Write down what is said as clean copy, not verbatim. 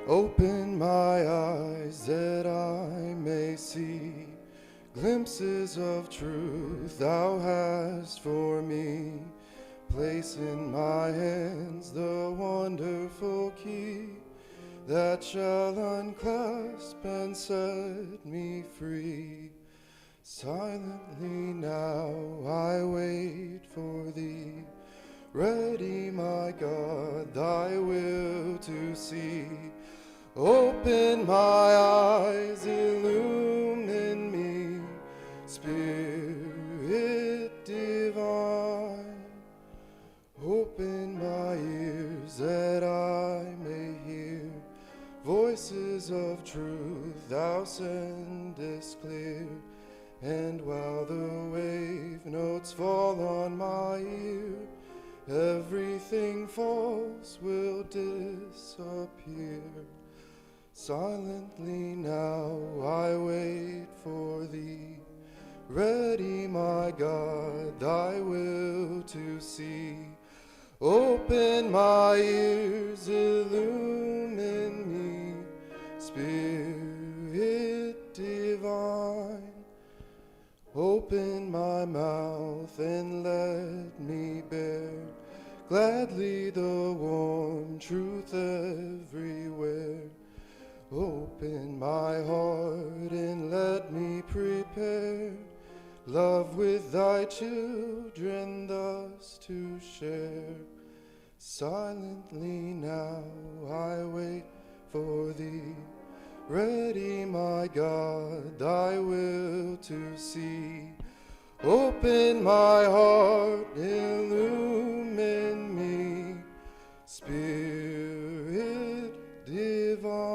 Open my eyes that I may see glimpses of truth thou hast for me. Place in my hands the wonderful key that shall unclasp and set me free. Silently now I wait for thee, ready, my God, thy will to see. Open my eyes, illumine me, Spirit divine. Open my ears that I may hear voices of truth thou sendest clear. And while the wave notes fall on my ear, everything false will disappear. Silently now I wait for thee, ready, my God, thy will to see. Open my ears, illumine me, Spirit divine. Open my mouth and let me bear gladly the warm truth everywhere. Open my heart and let me prepare love with thy children thus to share. Silently now I wait for thee, ready, my God, thy will to see. Open my heart, illumine me, Spirit divine.